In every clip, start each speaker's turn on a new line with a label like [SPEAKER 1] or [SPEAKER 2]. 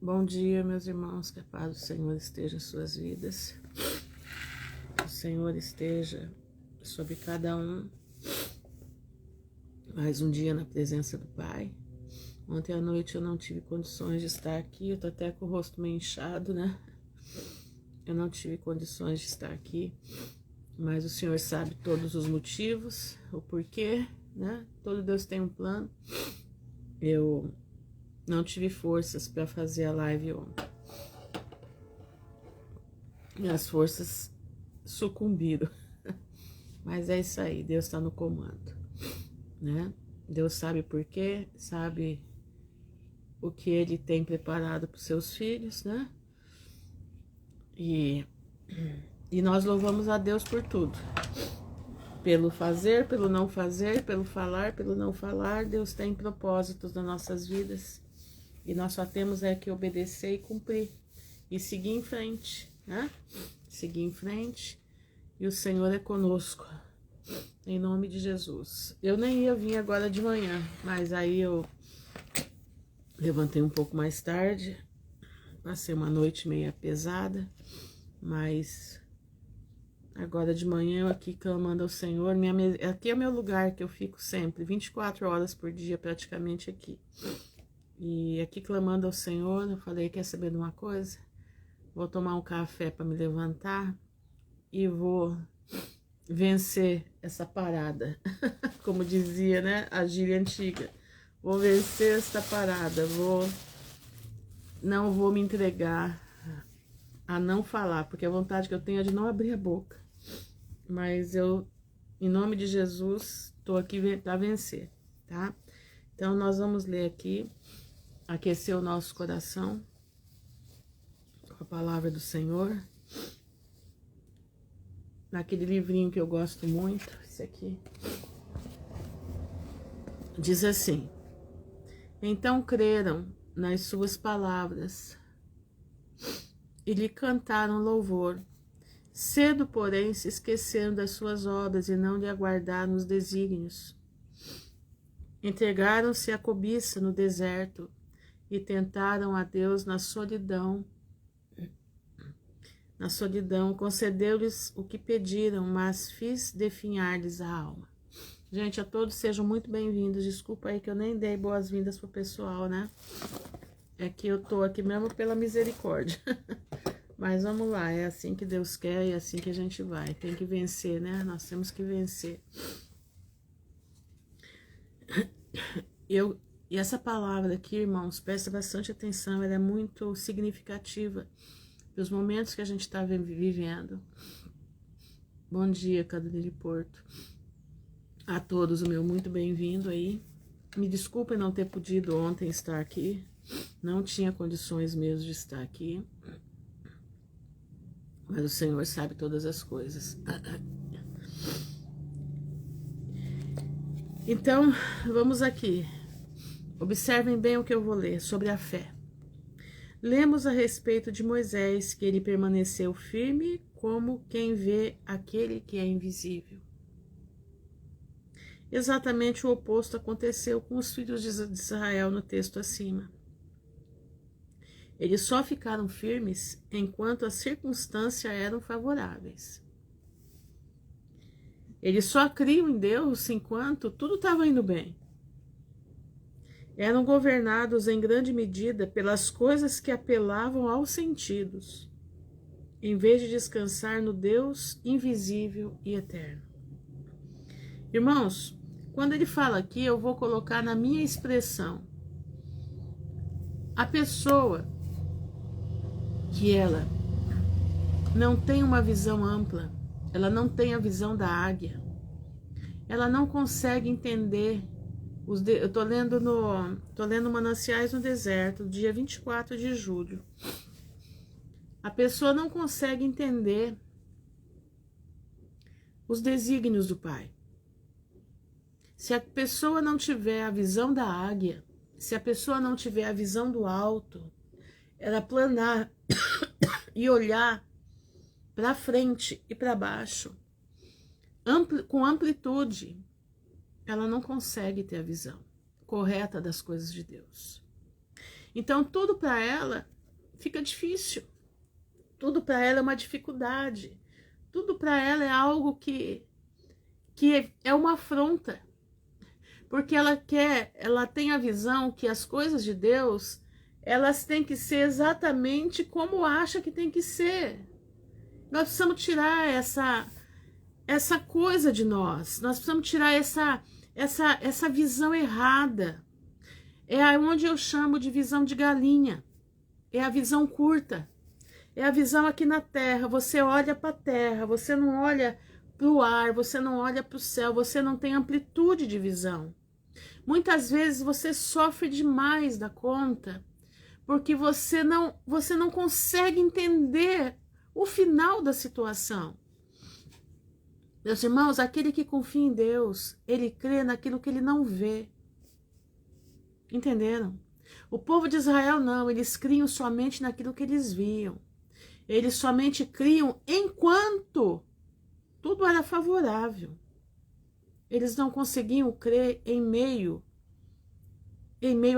[SPEAKER 1] Bom dia, meus irmãos, que a paz do Senhor esteja em suas vidas. O Senhor esteja sobre cada um. Mais um dia na presença do Pai. Ontem à noite eu não tive condições de estar aqui, eu tô até com o rosto meio inchado, né? Eu não tive condições de estar aqui, mas o Senhor sabe todos os motivos, o porquê, né? Todo Deus tem um plano. Eu não tive forças para fazer a live ontem. Minhas forças sucumbiram. Mas é isso aí, Deus está no comando, né? Deus sabe por quê, sabe o que Ele tem preparado para os seus filhos, né? E nós louvamos a Deus por tudo. Pelo fazer, pelo não fazer, pelo falar, pelo não falar, Deus tem propósitos nas nossas vidas. E nós só temos que obedecer e cumprir. E seguir em frente, né? Seguir em frente. E o Senhor é conosco. Em nome de Jesus. Eu nem ia vir agora de manhã, mas aí eu levantei um pouco mais tarde. Passei uma noite meio pesada, mas agora de manhã eu aqui clamando ao Senhor. Aqui é o meu lugar que eu fico sempre, 24 horas por dia praticamente aqui. E aqui clamando ao Senhor, eu falei, quer saber de uma coisa? Vou tomar um café para me levantar e vou vencer essa parada. Como dizia, né, a gíria antiga. Vou vencer essa parada, não vou me entregar a não falar, porque a vontade que eu tenho é de não abrir a boca. Mas eu, em nome de Jesus, estou aqui para vencer, tá? Então nós vamos ler aqui, aquecer o nosso coração com a palavra do Senhor. Naquele livrinho que eu gosto muito, esse aqui. Diz assim: então creram nas suas palavras e lhe cantaram louvor. Cedo, porém, se esqueceram das suas obras e não lhe aguardaram os desígnios. Entregaram-se à cobiça no deserto e tentaram a Deus na solidão. Na solidão, concedeu-lhes o que pediram, mas fiz definhar-lhes a alma. Gente, a todos sejam muito bem-vindos. Desculpa aí que eu nem dei boas-vindas pro pessoal, né? É que eu tô aqui mesmo pela misericórdia. Mas vamos lá, é assim que Deus quer e é assim que a gente vai. Tem que vencer, né? Nós temos que vencer. E essa palavra aqui, irmãos, presta bastante atenção, ela é muito significativa dos momentos que a gente está vivendo. Bom dia, Carolina de Porto. A todos, o meu muito bem-vindo aí. Me desculpem não ter podido ontem estar aqui. Não tinha condições mesmo de estar aqui. Mas o Senhor sabe todas as coisas. Então, vamos aqui. Observem bem o que eu vou ler sobre a fé. Lemos a respeito de Moisés, que ele permaneceu firme como quem vê aquele que é invisível. Exatamente o oposto aconteceu com os filhos de Israel no texto acima. Eles só ficaram firmes enquanto as circunstâncias eram favoráveis. Eles só criam em Deus enquanto tudo estava indo bem. Eram governados em grande medida pelas coisas que apelavam aos sentidos, em vez de descansar no Deus invisível e eterno. Irmãos, quando ele fala aqui, eu vou colocar na minha expressão. A pessoa que ela não tem uma visão ampla, ela não tem a visão da águia, ela não consegue entender. Eu tô lendo Mananciais no Deserto, dia 24 de julho. A pessoa não consegue entender os desígnios do Pai. Se a pessoa não tiver a visão da águia, se a pessoa não tiver a visão do alto, ela planar e olhar para frente e para baixo, com amplitude, ela não consegue ter a visão correta das coisas de Deus. Então tudo para ela fica difícil. Tudo para ela é uma dificuldade. Tudo para ela é algo que é uma afronta. Porque ela tem a visão que as coisas de Deus, elas têm que ser exatamente como acha que tem que ser. Nós precisamos tirar essa coisa de nós. Nós precisamos tirar essa visão errada. É onde eu chamo de visão de galinha. É a visão curta. É a visão aqui na terra. Você olha para a terra, você não olha para o ar, você não olha para o céu, você não tem amplitude de visão. Muitas vezes você sofre demais da conta, porque você não consegue entender o final da situação. Meus irmãos, aquele que confia em Deus, ele crê naquilo que ele não vê. Entenderam? O povo de Israel não, eles criam somente naquilo que eles viam. Eles somente criam enquanto tudo era favorável. Eles não conseguiam crer em meio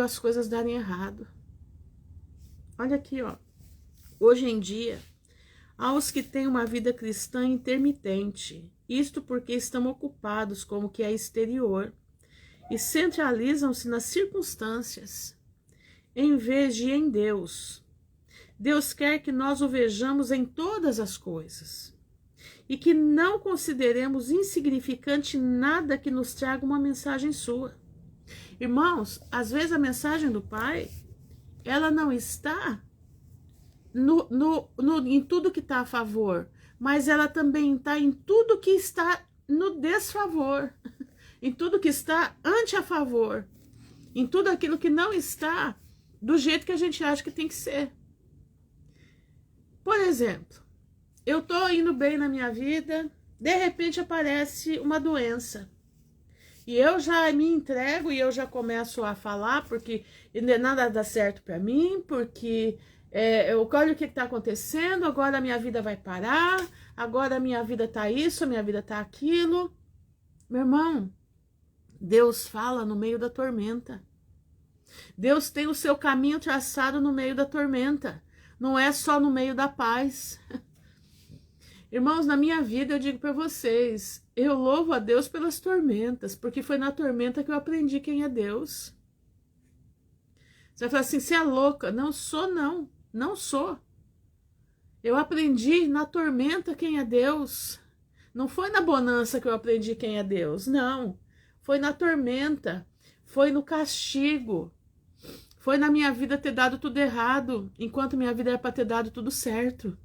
[SPEAKER 1] às coisas darem errado. Olha aqui, ó. Hoje em dia, há os que têm uma vida cristã intermitente, isto porque estão ocupados com o que é exterior e centralizam-se nas circunstâncias, em vez de em Deus. Deus quer que nós o vejamos em todas as coisas e que não consideremos insignificante nada que nos traga uma mensagem sua. Irmãos, às vezes a mensagem do Pai, ela não está em tudo que está a favor, mas ela também está em tudo que está no desfavor, em tudo que está ante a favor, em tudo aquilo que não está do jeito que a gente acha que tem que ser. Por exemplo, eu estou indo bem na minha vida, de repente aparece uma doença. E eu já me entrego e eu já começo a falar porque nada dá certo para mim, porque eu olho o que está acontecendo, agora a minha vida vai parar, agora a minha vida está isso, a minha vida está aquilo. Meu irmão, Deus fala no meio da tormenta. Deus tem o seu caminho traçado no meio da tormenta, não é só no meio da paz. Irmãos, na minha vida eu digo para vocês, eu louvo a Deus pelas tormentas, porque foi na tormenta que eu aprendi quem é Deus. Você vai falar assim, você é louca? Não sou, não. Não sou. Eu aprendi na tormenta quem é Deus. Não foi na bonança que eu aprendi quem é Deus, não. Foi na tormenta, foi no castigo. Foi na minha vida ter dado tudo errado, enquanto minha vida era para ter dado tudo certo.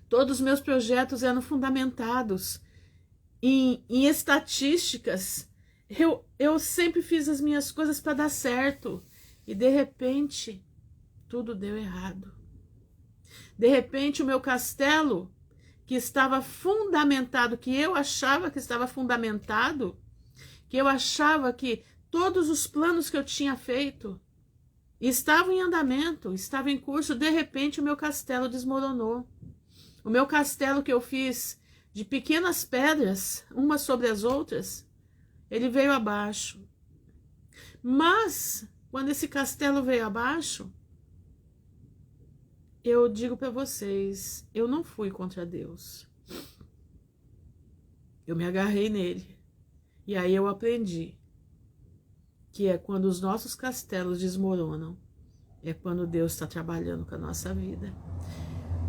[SPEAKER 1] Todos os meus projetos eram fundamentados em estatísticas. Eu sempre fiz as minhas coisas para dar certo. E de repente, tudo deu errado. De repente, o meu castelo, que estava fundamentado, que eu achava que estava fundamentado, que eu achava que todos os planos que eu tinha feito estavam em andamento, estavam em curso, de repente o meu castelo desmoronou. O meu castelo que eu fiz de pequenas pedras, umas sobre as outras, ele veio abaixo. Mas, quando esse castelo veio abaixo, eu digo para vocês, eu não fui contra Deus. Eu me agarrei nele. E aí eu aprendi que é quando os nossos castelos desmoronam, é quando Deus está trabalhando com a nossa vida.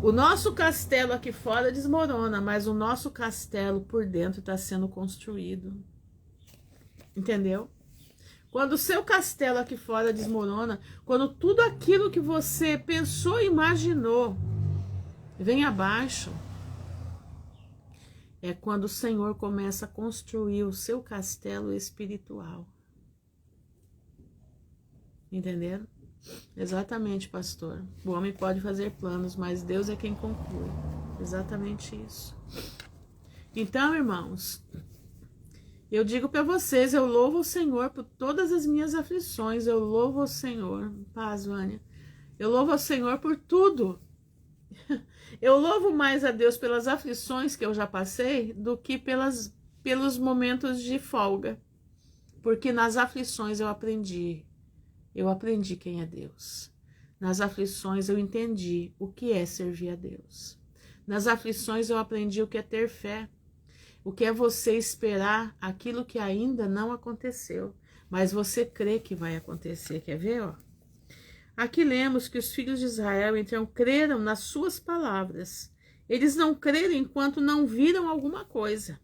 [SPEAKER 1] O nosso castelo aqui fora desmorona, mas o nosso castelo por dentro está sendo construído. Entendeu? Quando o seu castelo aqui fora desmorona, quando tudo aquilo que você pensou e imaginou vem abaixo, é quando o Senhor começa a construir o seu castelo espiritual. Entenderam? Exatamente, pastor. O homem pode fazer planos, mas Deus é quem conclui. Exatamente isso. Então, irmãos, eu digo para vocês, eu louvo o Senhor por todas as minhas aflições. Eu louvo o Senhor. Paz, Vânia. Eu louvo o Senhor por tudo. Eu louvo mais a Deus pelas aflições que eu já passei do que pelos momentos de folga. Porque nas aflições eu aprendi. eu aprendi quem é Deus. Nas aflições eu entendi o que é servir a Deus. Nas aflições eu aprendi o que é ter fé, o que é você esperar aquilo que ainda não aconteceu, mas você crê que vai acontecer. Quer ver, ó? Aqui lemos que os filhos de Israel então creram nas suas palavras. Eles não creram enquanto não viram alguma coisa.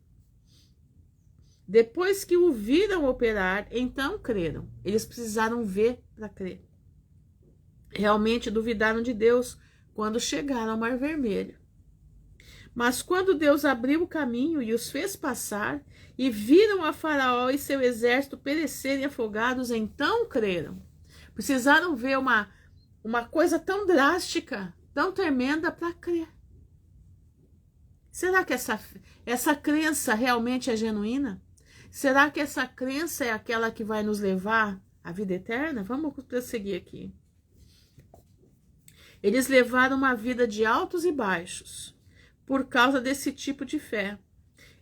[SPEAKER 1] Depois que o viram operar, então creram. Eles precisaram ver para crer. Realmente duvidaram de Deus quando chegaram ao Mar Vermelho. Mas quando Deus abriu o caminho e os fez passar, e viram a Faraó e seu exército perecerem afogados, então creram. Precisaram ver uma coisa tão drástica, tão tremenda para crer. Será que essa crença realmente é genuína? Será que essa crença é aquela que vai nos levar à vida eterna? Vamos prosseguir aqui. Eles levaram uma vida de altos e baixos por causa desse tipo de fé.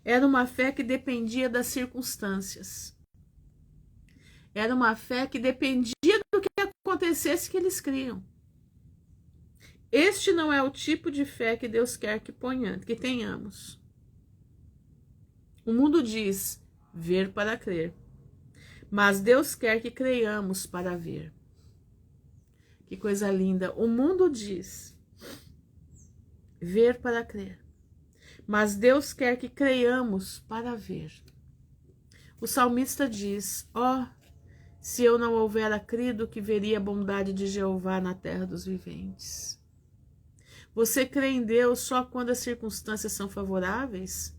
[SPEAKER 1] Era uma fé que dependia das circunstâncias. Era uma fé que dependia do que acontecesse que eles criam. Este não é o tipo de fé que Deus quer que tenhamos. O mundo diz ver para crer, mas Deus quer que creiamos para ver. Que coisa linda! O mundo diz ver para crer, mas Deus quer que creiamos para ver. O salmista diz: ó, se eu não houvera crido que veria a bondade de Jeová na terra dos viventes. Você crê em Deus só quando as circunstâncias são favoráveis?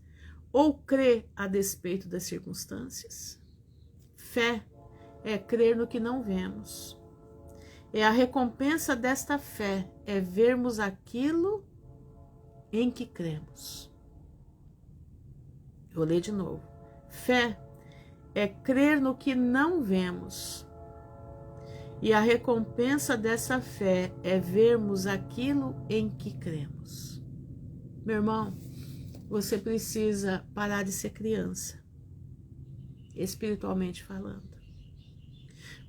[SPEAKER 1] Ou crê a despeito das circunstâncias? Fé é crer no que não vemos. A recompensa desta fé é vermos aquilo em que cremos. Vou ler de novo. Fé é crer no que não vemos. E a recompensa dessa fé é vermos aquilo em que cremos. Meu irmão, você precisa parar de ser criança, espiritualmente falando.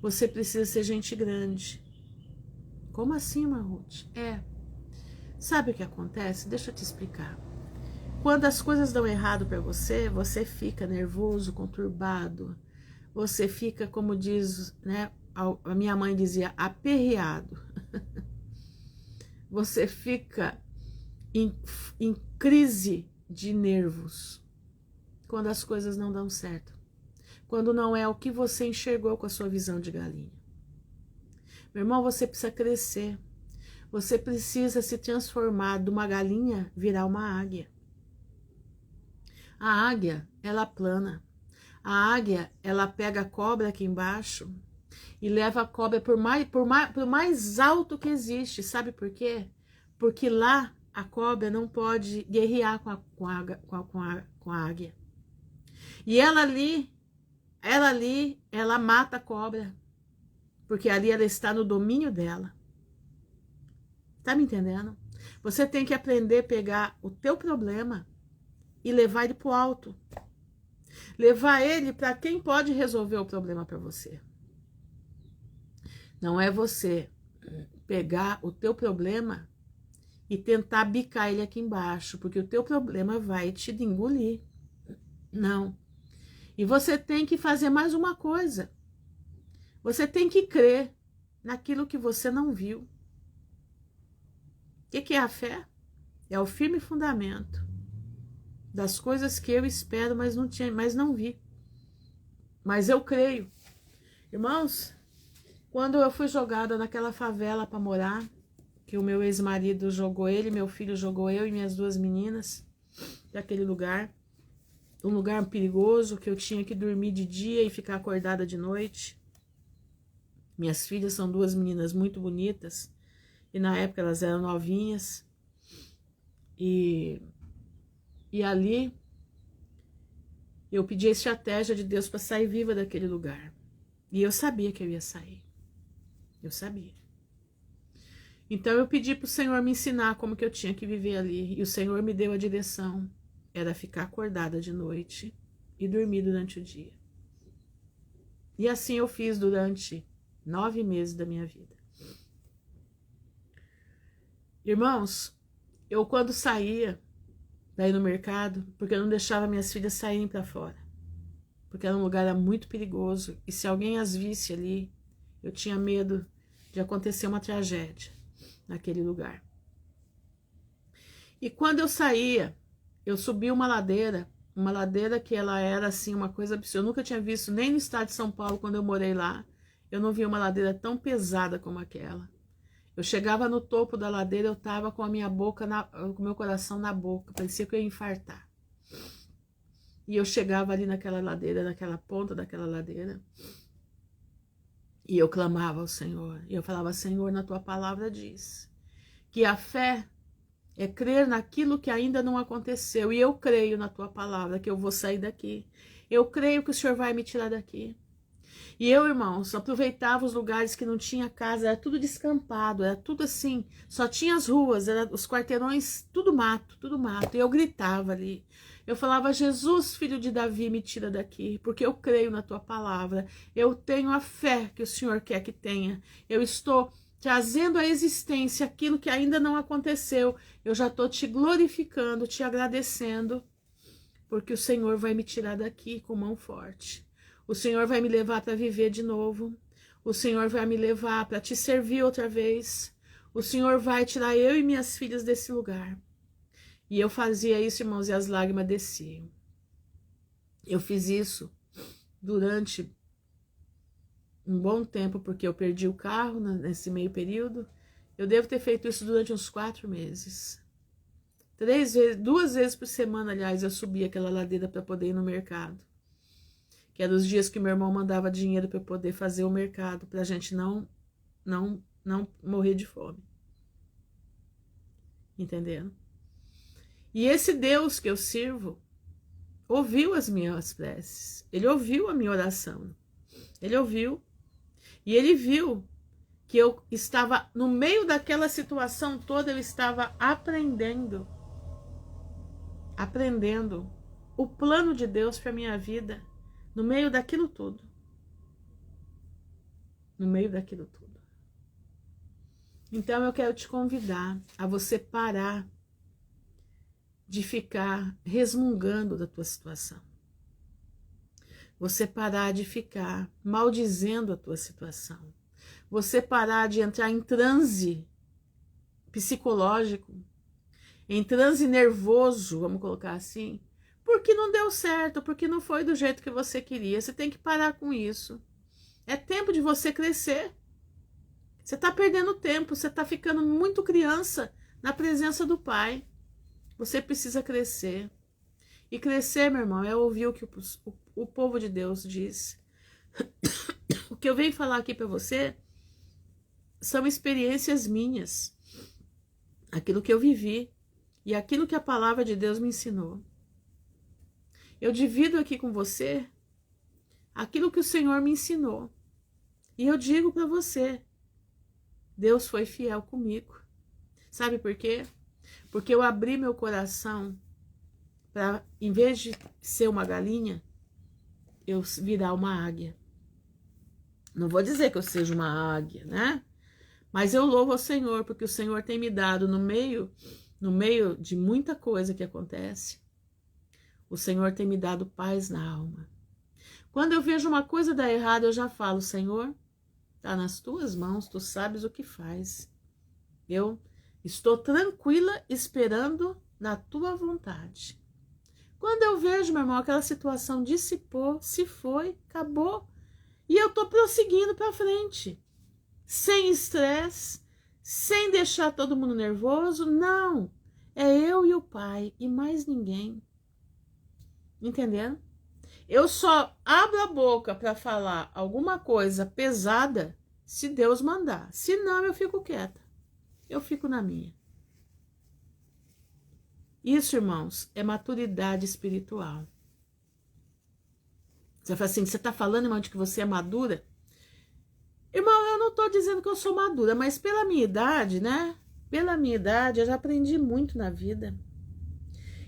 [SPEAKER 1] Você precisa ser gente grande. Como assim, Ruth? Sabe o que acontece? Deixa eu te explicar. Quando as coisas dão errado para você, você fica nervoso, conturbado. Você fica, como diz, né? A minha mãe dizia, aperreado. Você fica em crise de nervos quando as coisas não dão certo. Quando não é o que você enxergou com a sua visão de galinha. Meu irmão, você precisa crescer. Você precisa se transformar de uma galinha, virar uma águia. A águia, ela plana. A águia, ela pega a cobra aqui embaixo e leva a cobra por mais alto que existe. Sabe por quê? Porque lá a cobra não pode guerrear com a águia. E ela mata a cobra. Porque ali ela está no domínio dela. Tá me entendendo? Você tem que aprender a pegar o teu problema e levar ele pro alto. Levar ele para quem pode resolver o problema para você. Não é você pegar o teu problema e tentar bicar ele aqui embaixo, porque o teu problema vai te engolir. Não. E você tem que fazer mais uma coisa. Você tem que crer naquilo que você não viu. O que é a fé? É o firme fundamento das coisas que eu espero, mas não vi. Mas eu creio. Irmãos, quando eu fui jogada naquela favela para morar, que o meu ex-marido jogou ele, meu filho jogou eu e minhas duas meninas daquele lugar, um lugar perigoso que eu tinha que dormir de dia e ficar acordada de noite. Minhas filhas são duas meninas muito bonitas e na época elas eram novinhas e ali eu pedi a estratégia de Deus para sair viva daquele lugar e eu sabia que eu ia sair, eu sabia. Então eu pedi para o Senhor me ensinar como que eu tinha que viver ali e o Senhor me deu a direção, era ficar acordada de noite e dormir durante o dia. E assim eu fiz durante 9 meses da minha vida. Irmãos, eu quando saía daí no mercado, porque eu não deixava minhas filhas saírem para fora, porque era um lugar muito perigoso, e se alguém as visse ali, eu tinha medo de acontecer uma tragédia naquele lugar. E quando eu saía, eu subia uma ladeira que ela era assim uma coisa absurda. Eu nunca tinha visto, nem no estado de São Paulo, quando eu morei lá, eu não vi uma ladeira tão pesada como aquela. Eu chegava no topo da ladeira, eu tava com a minha boca, com o meu coração na boca, parecia que eu ia infartar. E eu chegava ali naquela ladeira, naquela ponta daquela ladeira, e eu clamava ao Senhor, e eu falava: Senhor, na tua palavra diz que a fé é crer naquilo que ainda não aconteceu, e eu creio na tua palavra que eu vou sair daqui, eu creio que o Senhor vai me tirar daqui. E eu, irmãos, aproveitava os lugares que não tinha casa, era tudo descampado, era tudo assim, só tinha as ruas, era os quarteirões, tudo mato, e eu gritava ali. Eu falava: Jesus, filho de Davi, me tira daqui, porque eu creio na tua palavra, eu tenho a fé que o Senhor quer que tenha, eu estou trazendo à existência aquilo que ainda não aconteceu, eu já estou te glorificando, te agradecendo, porque o Senhor vai me tirar daqui com mão forte. O Senhor vai me levar para viver de novo. O Senhor vai me levar para te servir outra vez. O Senhor vai tirar eu e minhas filhas desse lugar. E eu fazia isso, irmãos, e as lágrimas desciam. Eu fiz isso durante um bom tempo, porque eu perdi o carro nesse meio período. Eu devo ter feito isso durante uns 4 meses. 2 vezes por semana, aliás, eu subia aquela ladeira para poder ir no mercado. Que eram os dias que meu irmão mandava dinheiro para eu poder fazer o mercado, para a gente não morrer de fome. Entendendo? E esse Deus que eu sirvo ouviu as minhas preces. Ele ouviu a minha oração. Ele ouviu. E ele viu que eu estava, no meio daquela situação toda, eu estava aprendendo o plano de Deus para minha vida. No meio daquilo tudo. No meio daquilo tudo. Então eu quero te convidar a você parar de ficar resmungando da tua situação. Você parar de ficar maldizendo a tua situação. Você parar de entrar em transe psicológico, em transe nervoso, vamos colocar assim, porque não deu certo, porque não foi do jeito que você queria. Você tem que parar com isso. É tempo de você crescer. Você está perdendo tempo, você está ficando muito criança na presença do Pai. Você precisa crescer. E crescer, meu irmão, é ouvir o que o povo de Deus diz. O que eu venho falar aqui para você são experiências minhas. Aquilo que eu vivi e aquilo que a palavra de Deus me ensinou. Eu divido aqui com você aquilo que o Senhor me ensinou. E eu digo para você, Deus foi fiel comigo. Sabe por quê? Porque eu abri meu coração para, em vez de ser uma galinha, eu virar uma águia. Não vou dizer que eu seja uma águia, né? Mas eu louvo ao Senhor, porque o Senhor tem me dado no meio de muita coisa que acontece, o Senhor tem me dado paz na alma. Quando eu vejo uma coisa dar errado, eu já falo: Senhor, está nas tuas mãos, tu sabes o que faz. Eu estou tranquila esperando na tua vontade. Quando eu vejo, meu irmão, aquela situação dissipou, se foi, acabou, e eu estou prosseguindo para frente, sem estresse, sem deixar todo mundo nervoso. Não, é eu e o Pai e mais ninguém. Entendendo? Eu só abro a boca para falar alguma coisa pesada se Deus mandar. Se não, eu fico quieta. Eu fico na minha. Isso, irmãos, é maturidade espiritual. Você fala assim: você está falando, irmão, de que você é madura? Irmão, eu não estou dizendo que eu sou madura, mas pela minha idade, né? Pela minha idade, eu já aprendi muito na vida.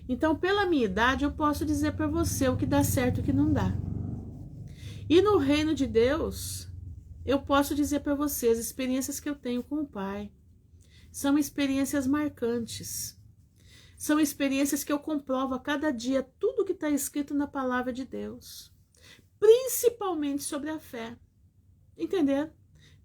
[SPEAKER 1] Então, pela minha idade, eu posso dizer para você o que dá certo e o que não dá. E no reino de Deus, eu posso dizer para vocês, as experiências que eu tenho com o Pai são experiências marcantes. São experiências que eu comprovo a cada dia tudo que está escrito na palavra de Deus. Principalmente sobre a fé. Entendeu?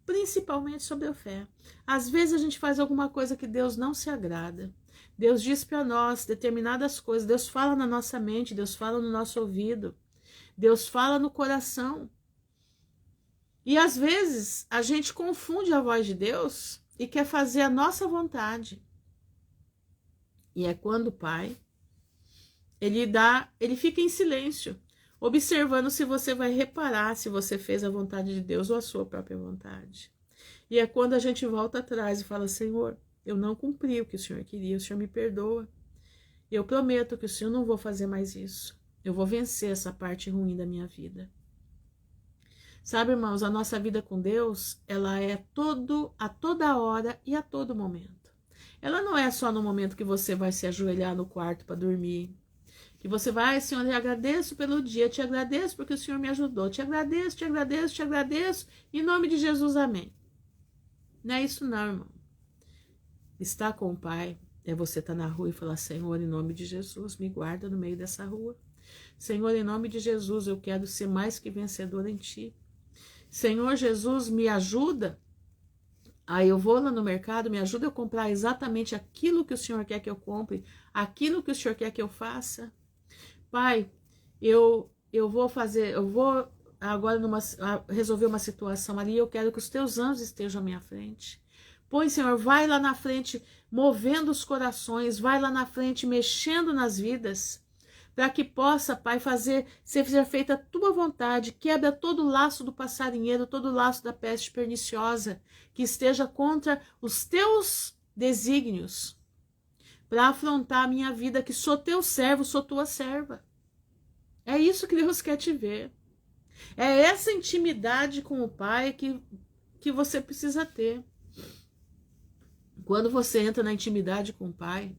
[SPEAKER 1] Principalmente sobre a fé. Às vezes a gente faz alguma coisa que Deus não se agrada. Deus diz para nós determinadas coisas. Deus fala na nossa mente, Deus fala no nosso ouvido. Deus fala no coração. E às vezes a gente confunde a voz de Deus e quer fazer a nossa vontade. E é quando o Pai, ele fica em silêncio, observando se você vai reparar se você fez a vontade de Deus ou a sua própria vontade. E é quando a gente volta atrás e fala, Senhor, eu não cumpri o que o Senhor queria, o Senhor me perdoa. Eu prometo que o Senhor não vou fazer mais isso. Eu vou vencer essa parte ruim da minha vida. Sabe, irmãos, a nossa vida com Deus, ela é a toda hora e a todo momento. Ela não é só no momento que você vai se ajoelhar no quarto para dormir. Que você vai, Senhor, eu agradeço pelo dia, te agradeço porque o Senhor me ajudou. Te agradeço, te agradeço, te agradeço. Em nome de Jesus, amém. Não é isso não, irmão. Estar com o Pai é você estar na rua e falar, Senhor, em nome de Jesus, me guarda no meio dessa rua. Senhor, em nome de Jesus, eu quero ser mais que vencedor em Ti. Senhor Jesus, me ajuda. Aí eu vou lá no mercado, me ajuda a comprar exatamente aquilo que o Senhor quer que eu compre, aquilo que o Senhor quer que eu faça. Pai, eu vou agora resolver uma situação ali, eu quero que os Teus anjos estejam à minha frente. Pois, Senhor, vai lá na frente, movendo os corações, vai lá na frente, mexendo nas vidas, para que possa, Pai, seja feita a Tua vontade, quebra todo o laço do passarinheiro, todo o laço da peste perniciosa, que esteja contra os Teus desígnios, para afrontar a minha vida, que sou Teu servo, sou Tua serva. É isso que Deus quer te ver. É essa intimidade com o Pai que você precisa ter. Quando você entra na intimidade com o Pai,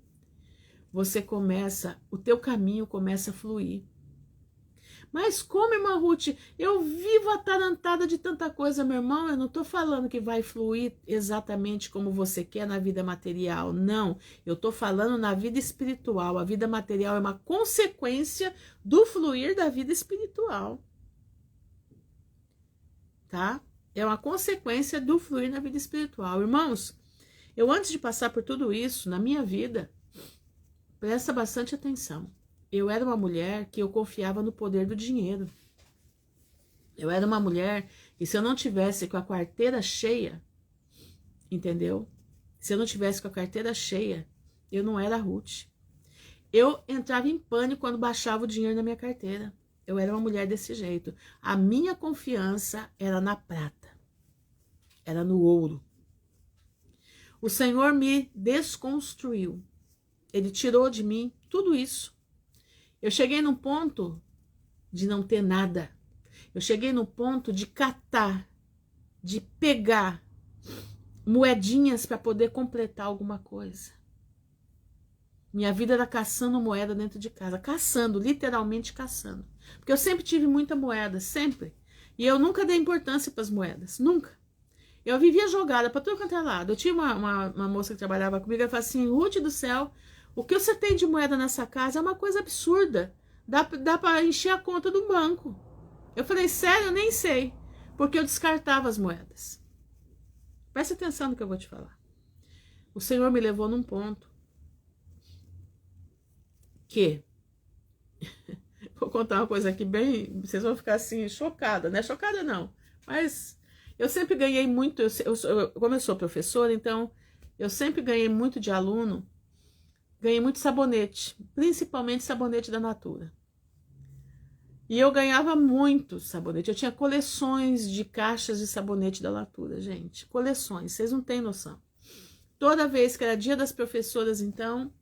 [SPEAKER 1] o teu caminho começa a fluir. Mas como, irmã Ruth, eu vivo atarantada de tanta coisa, meu irmão, eu não estou falando que vai fluir exatamente como você quer na vida material, não. Eu estou falando na vida espiritual. A vida material é uma consequência do fluir da vida espiritual. Tá? É uma consequência do fluir na vida espiritual. Irmãos, eu antes de passar por tudo isso na minha vida, presta bastante atenção. Eu era uma mulher que eu confiava no poder do dinheiro. Eu era uma mulher que se eu não tivesse com a carteira cheia, entendeu? Se eu não tivesse com a carteira cheia, eu não era Ruth. Eu entrava em pânico quando baixava o dinheiro na minha carteira. Eu era uma mulher desse jeito. A minha confiança era na prata. Era no ouro. O Senhor me desconstruiu. Ele tirou de mim tudo isso. Eu cheguei num ponto de não ter nada. Eu cheguei no ponto de catar, de pegar moedinhas para poder completar alguma coisa. Minha vida era caçando moeda dentro de casa. Caçando, literalmente caçando. Porque eu sempre tive muita moeda, sempre. E eu nunca dei importância para as moedas, nunca. Eu vivia jogada para tudo quanto é lado. Eu tinha uma moça que trabalhava comigo, ela falava assim, Ruth do céu, o que você tem de moeda nessa casa é uma coisa absurda. Dá para encher a conta do banco. Eu falei, sério? Eu nem sei. Porque eu descartava as moedas. Presta atenção no que eu vou te falar. O Senhor me levou num ponto que... Vou contar uma coisa aqui bem... Vocês vão ficar assim, chocada, né? Chocada não. Mas eu sempre ganhei muito... Como eu sou professora, então... Eu sempre ganhei muito de aluno. Ganhei muito sabonete. Principalmente sabonete da Natura. E eu ganhava muito sabonete. Eu tinha coleções de caixas de sabonete da Natura, gente. Coleções, vocês não têm noção. Toda vez que era dia das professoras, então,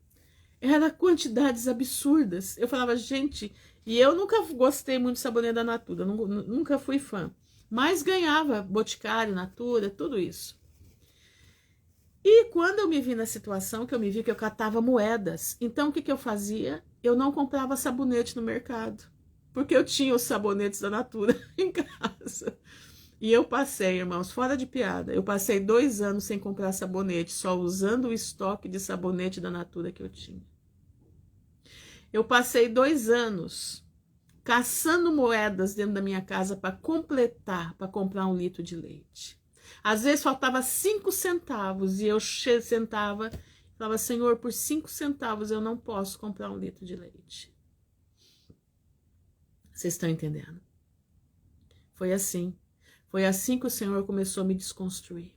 [SPEAKER 1] era quantidades absurdas. Eu falava, gente... E eu nunca gostei muito de sabonete da Natura. Nunca fui fã. Mas ganhava Boticário, Natura, tudo isso. E quando eu me vi na situação, que eu me vi que eu catava moedas, então o que eu fazia? Eu não comprava sabonete no mercado. Porque eu tinha os sabonetes da Natura em casa. E eu passei, irmãos, fora de piada, eu passei 2 anos sem comprar sabonete, só usando o estoque de sabonete da Natura que eu tinha. Eu passei 2 anos caçando moedas dentro da minha casa para completar, para comprar 1 litro de leite. Às vezes faltava 5 centavos e eu sentava e falava, Senhor, por 5 centavos eu não posso comprar 1 litro de leite. Vocês estão entendendo? Foi assim. Foi assim que o Senhor começou a me desconstruir.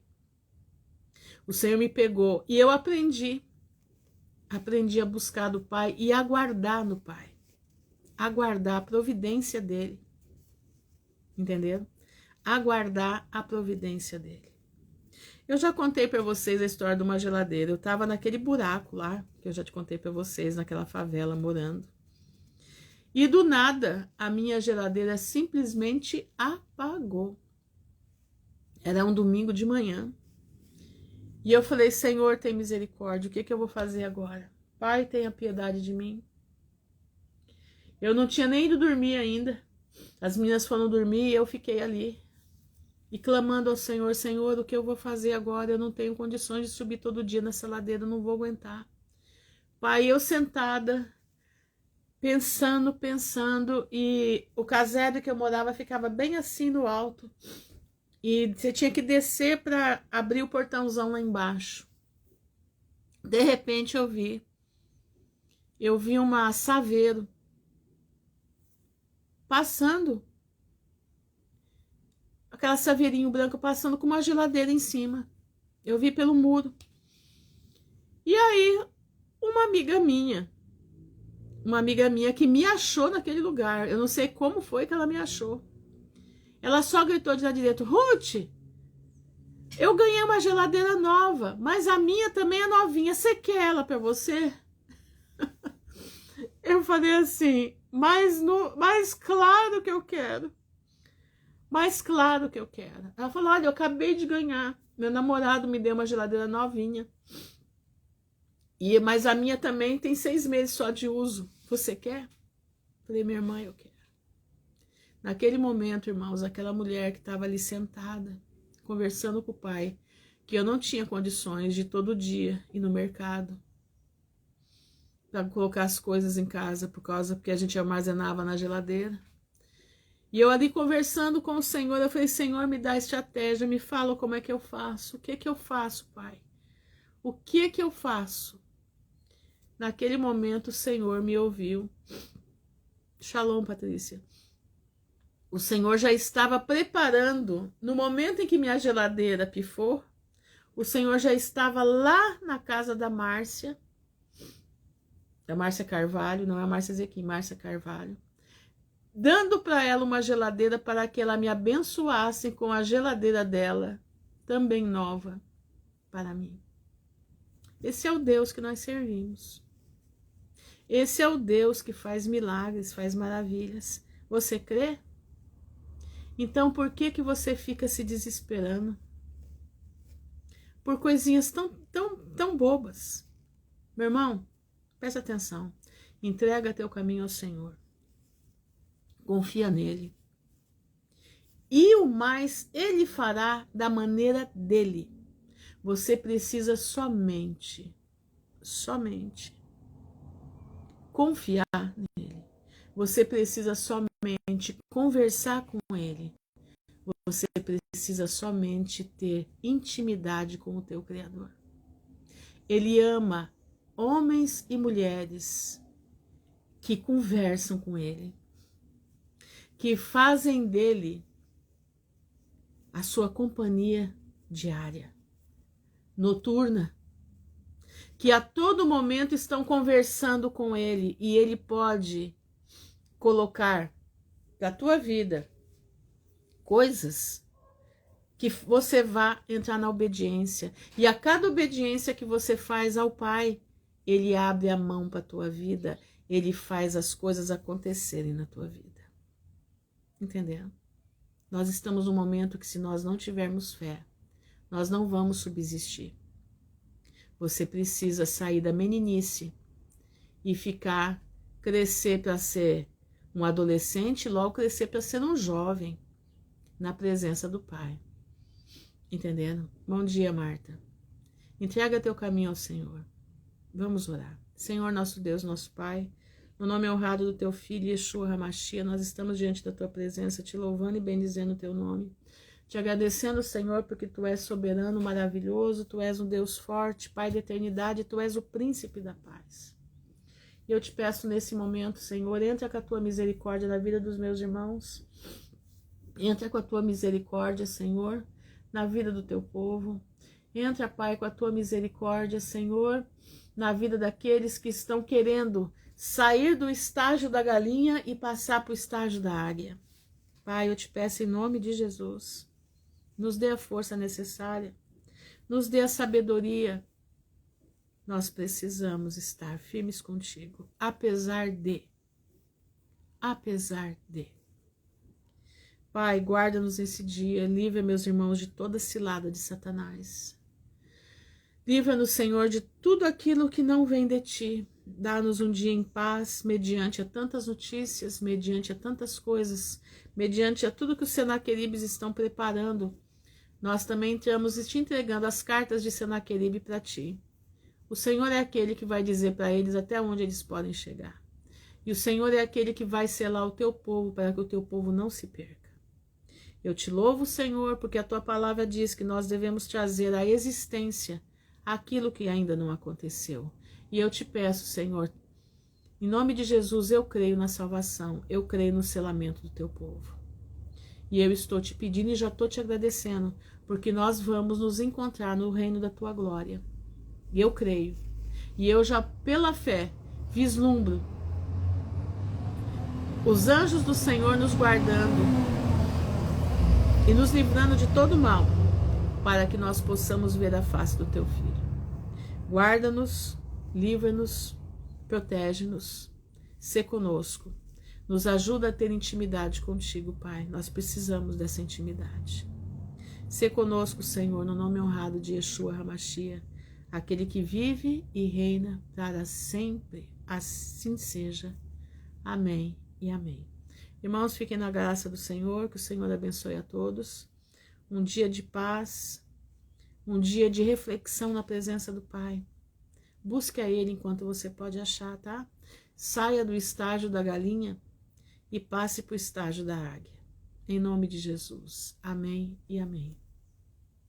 [SPEAKER 1] O Senhor me pegou e eu aprendi a buscar do Pai e aguardar no Pai. Aguardar a providência dele. Entenderam? Aguardar a providência dele. Eu já contei para vocês a história de uma geladeira. Eu estava naquele buraco lá, que eu já te contei para vocês, naquela favela morando. E do nada, a minha geladeira simplesmente apagou. Era um domingo de manhã. E eu falei, Senhor, tem misericórdia, o que eu vou fazer agora? Pai, tenha piedade de mim. Eu não tinha nem ido dormir ainda. As meninas foram dormir e eu fiquei ali. E clamando ao Senhor, Senhor, o que eu vou fazer agora? Eu não tenho condições de subir todo dia nessa ladeira, eu não vou aguentar. Pai, eu sentada, pensando, e o casebre que eu morava ficava bem assim no alto. E você tinha que descer para abrir o portãozão lá embaixo. De repente eu vi uma saveiro passando, aquela saveirinho branco passando com uma geladeira em cima. Eu vi pelo muro. E aí, uma amiga minha que me achou naquele lugar, eu não sei como foi que ela me achou. Ela só gritou de lá direito, Ruth, eu ganhei uma geladeira nova, mas a minha também é novinha, você quer ela para você? Eu falei assim, mas claro que eu quero. Mas claro que eu quero. Ela falou, olha, eu acabei de ganhar. Meu namorado me deu uma geladeira novinha. Mas a minha também tem 6 meses só de uso. Você quer? Falei, minha irmã, eu quero. Naquele momento, irmãos, aquela mulher que estava ali sentada, conversando com o pai, que eu não tinha condições de todo dia ir no mercado para colocar as coisas em casa, porque a gente armazenava na geladeira. E eu ali conversando com o Senhor, eu falei, Senhor, me dá estratégia, me fala como é que eu faço. O que que eu faço, Pai? O que que eu faço? Naquele momento, o Senhor me ouviu. Shalom, Patrícia. O Senhor já estava preparando, no momento em que minha geladeira pifou, o Senhor já estava lá na casa da Márcia Carvalho, não é a Márcia Zequim, Márcia Carvalho, dando para ela uma geladeira para que ela me abençoasse com a geladeira dela, também nova, para mim. Esse é o Deus que nós servimos. Esse é o Deus que faz milagres, faz maravilhas. Você crê? Então, por que você fica se desesperando? Por coisinhas tão bobas. Meu irmão, presta atenção. Entrega teu caminho ao Senhor. Confia nele. E o mais ele fará da maneira dele. Você precisa somente confiar nele. Você precisa somente conversar com ele. Você precisa somente ter intimidade com o teu Criador. Ele ama homens e mulheres que conversam com ele, que fazem dele a sua companhia diária, noturna, que a todo momento estão conversando com ele e ele pode colocar para a tua vida coisas que você vá entrar na obediência. E a cada obediência que você faz ao Pai, ele abre a mão para a tua vida, ele faz as coisas acontecerem na tua vida. Entendeu? Nós estamos num momento que se nós não tivermos fé, nós não vamos subsistir. Você precisa sair da meninice e crescer para ser um adolescente e logo crescer para ser um jovem. na presença do Pai. Entendendo? Bom dia, Marta. Entrega teu caminho ao Senhor. Vamos orar. Senhor, nosso Deus, nosso Pai, no nome honrado do teu Filho, Yeshua HaMashiach, nós estamos diante da tua presença, te louvando e bendizendo o teu nome. Te agradecendo, Senhor, porque tu és soberano, maravilhoso, tu és um Deus forte, Pai da eternidade, tu és o príncipe da paz. E eu te peço nesse momento, Senhor, entra com a tua misericórdia na vida dos meus irmãos, entra com a tua misericórdia, Senhor, na vida do teu povo. Entra, Pai, com a tua misericórdia, Senhor, na vida daqueles que estão querendo sair do estágio da galinha e passar para o estágio da águia. Pai, eu te peço em nome de Jesus, nos dê a força necessária, nos dê a sabedoria. Nós precisamos estar firmes contigo, apesar de. Pai, guarda-nos esse dia, livra meus irmãos de toda cilada de Satanás. Livra-nos, Senhor, de tudo aquilo que não vem de ti. Dá-nos um dia em paz, mediante a tantas notícias, mediante a tantas coisas, mediante a tudo que os Senaqueribes estão preparando. Nós também estamos te entregando as cartas de Senaqueribe para ti. O Senhor é aquele que vai dizer para eles até onde eles podem chegar. E o Senhor é aquele que vai selar o teu povo para que o teu povo não se perca. Eu te louvo, Senhor, porque a tua palavra diz que nós devemos trazer à existência aquilo que ainda não aconteceu. E eu te peço, Senhor, em nome de Jesus, eu creio na salvação, eu creio no selamento do teu povo. E eu estou te pedindo e já estou te agradecendo, porque nós vamos nos encontrar no reino da tua glória. E eu creio. E eu já, pela fé, vislumbro os anjos do Senhor nos guardando e nos livrando de todo mal, para que nós possamos ver a face do teu Filho. Guarda-nos, livra-nos, protege-nos, sê conosco. Nos ajuda a ter intimidade contigo, Pai. Nós precisamos dessa intimidade. Sê conosco, Senhor, no nome honrado de Yeshua HaMashiach, aquele que vive e reina para sempre. Assim seja. Amém e amém. Irmãos, fiquem na graça do Senhor, que o Senhor abençoe a todos. Um dia de paz, um dia de reflexão na presença do Pai. Busque a Ele enquanto você pode achar, tá? Saia do estágio da galinha e passe para o estágio da águia. Em nome de Jesus. Amém e amém.